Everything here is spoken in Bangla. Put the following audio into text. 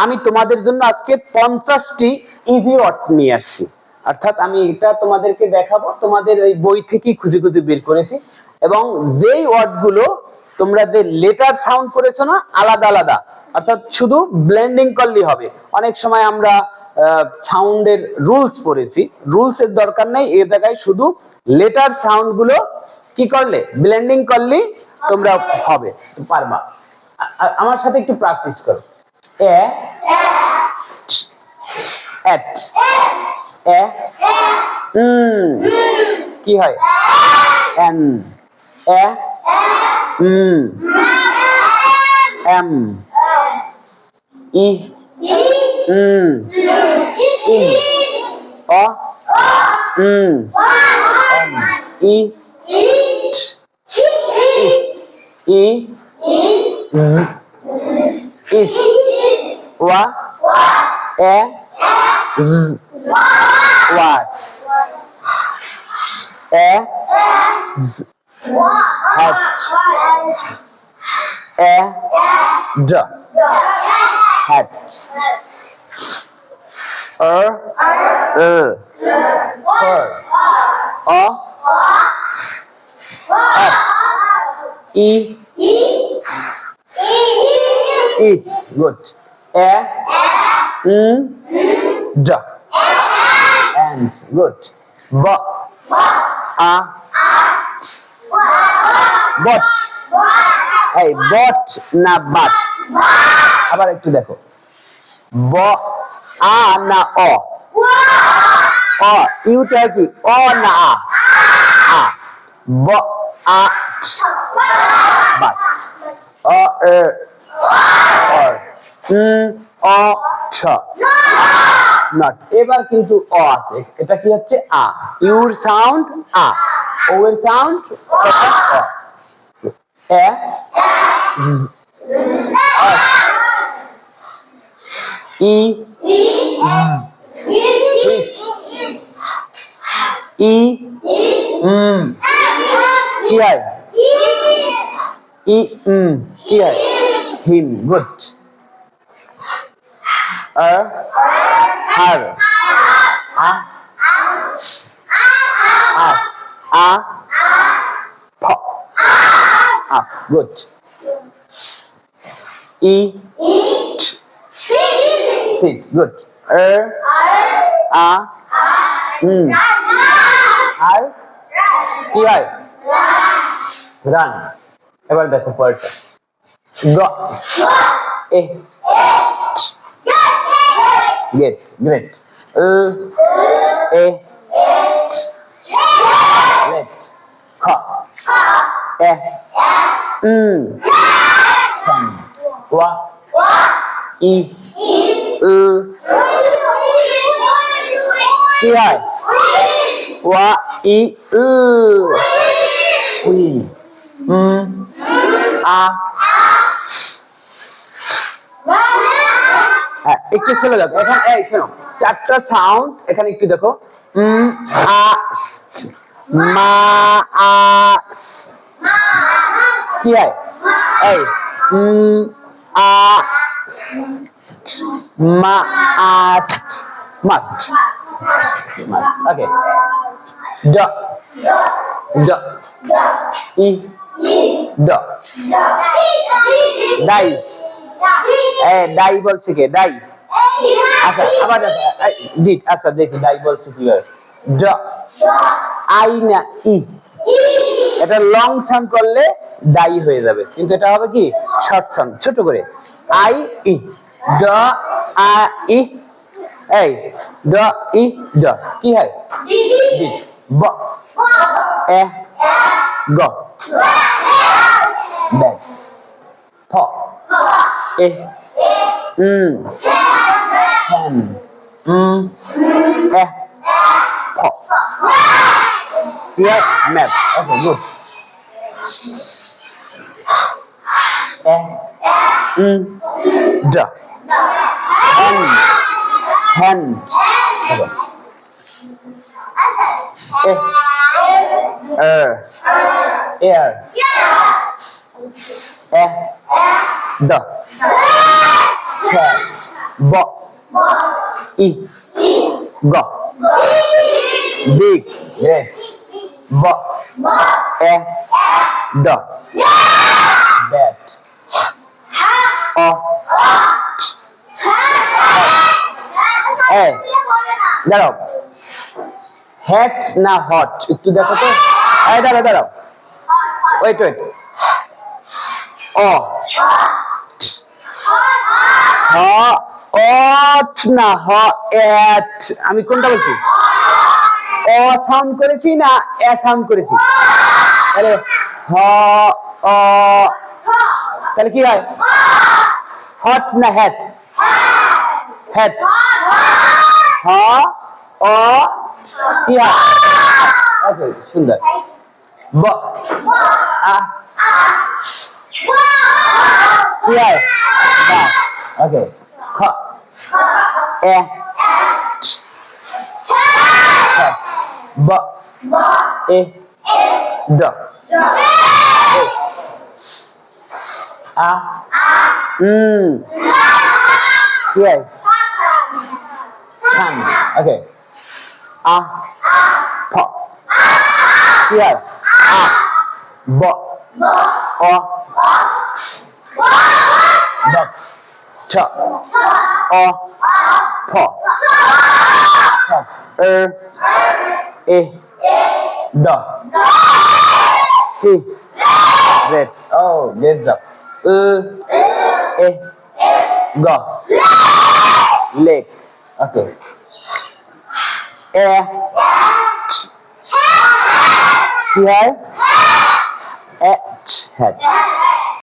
আমি তোমাদের জন্য আজকে 50টি ইজি ওয়ার্ড নিয়ে আসছি। অর্থাৎ আমি এটা তোমাদেরকে দেখাবো, তোমাদের এই বই থেকেই খুঁজে খুঁজে বের করেছি। এবং যেই ওয়ার্ডগুলো তোমরা যে লেটার সাউন্ড করেছো না আলাদা আলাদা, অর্থাৎ শুধু ব্লেন্ডিং করলেই হবে। অনেক সময় আমরা সাউন্ডের রুলস পড়েছি, রুলস এর দরকার নেই, এই জায়গায় শুধু লেটার সাউন্ড গুলো কি করলে ব্লেন্ডিং করলেই তোমরা হবে, পারবা। আমার সাথে একটু প্র্যাকটিস করো। এ এট এ কি হয় এন এ এম ই ইন অ এম ই ইট ই ইস ওয়া a what a hat a ড hat fur o up e eat good a d and good b a bot এই বট না বাট, আবার একটু দেখো ব আ না অ অ ইউতে কি অ না আ ব আ বাট অ এ অর অ ছ নট। এবার কিন্তু অ আছে, এটা কি হচ্ছে আ, ইউর সাউন্ড আ, ও এর সাউন্ড অ। এ ই ই কি হয় ই কি হয় হিম গুড হার আ আ প up good e sit good a আর কি হয় রান। এবার দেখো পরেরটা গ এ গেট গ্রেট এ লেট খ এ ওয়া ই কি হয় ওয়া ই উই আ হ্যাঁ একটু চলে যাও এখন। এই শোনো, চারটা সাউন্ড এখানে একটু দেখো আ মা আ কি হয় এই আ মা আস্ট মাস্ট মাস্ট ওকে ড ড ই ড ডাই ডাই বলছে কে ডাই আচ্ছা আবার ডিট আচ্ছা দেখি ডাই বলছে কি হয় ড আই না ই, এটা লং সাউন্ড করলে ডাই হয়ে যাবে, কিন্তু এটা হবে কি শর্ট সাউন্ড ছোট করে আই ই ড আ ই এই ড ই ড কি হয় ডি ব এ গ ব্যাগ ফ এ হ্যান এ ফ কি হয় ম্যাপ। ওকে গুড এ ড hand air the fat, b, e, g, big, red, b, a, d, bat, o, দাঁড়াও, হ্যাট না হট একটু দেখো তো, দাঁড়াও দাঁড়াও, ওয়েট ওয়েট, অ, হ, অট না হ, এট, আমি কোনটা বলছি, অ সাউন্ড করেছি না এ সাউন্ড করেছি, তাহলে হ, অ, তাহলে কি হয়, হট না হ্যাট, হ্যাট, হ, অ, কি হয়, ওকে সুন্দর, ব, আ, কি হয়, বা, ওকে, খ, এ, b, e, d, a, yes, sun, okay, a, p, yes, a, b, o, box, ch, o, p, e, d, e, red, oh, good job, e, g, leg, okay, here, head,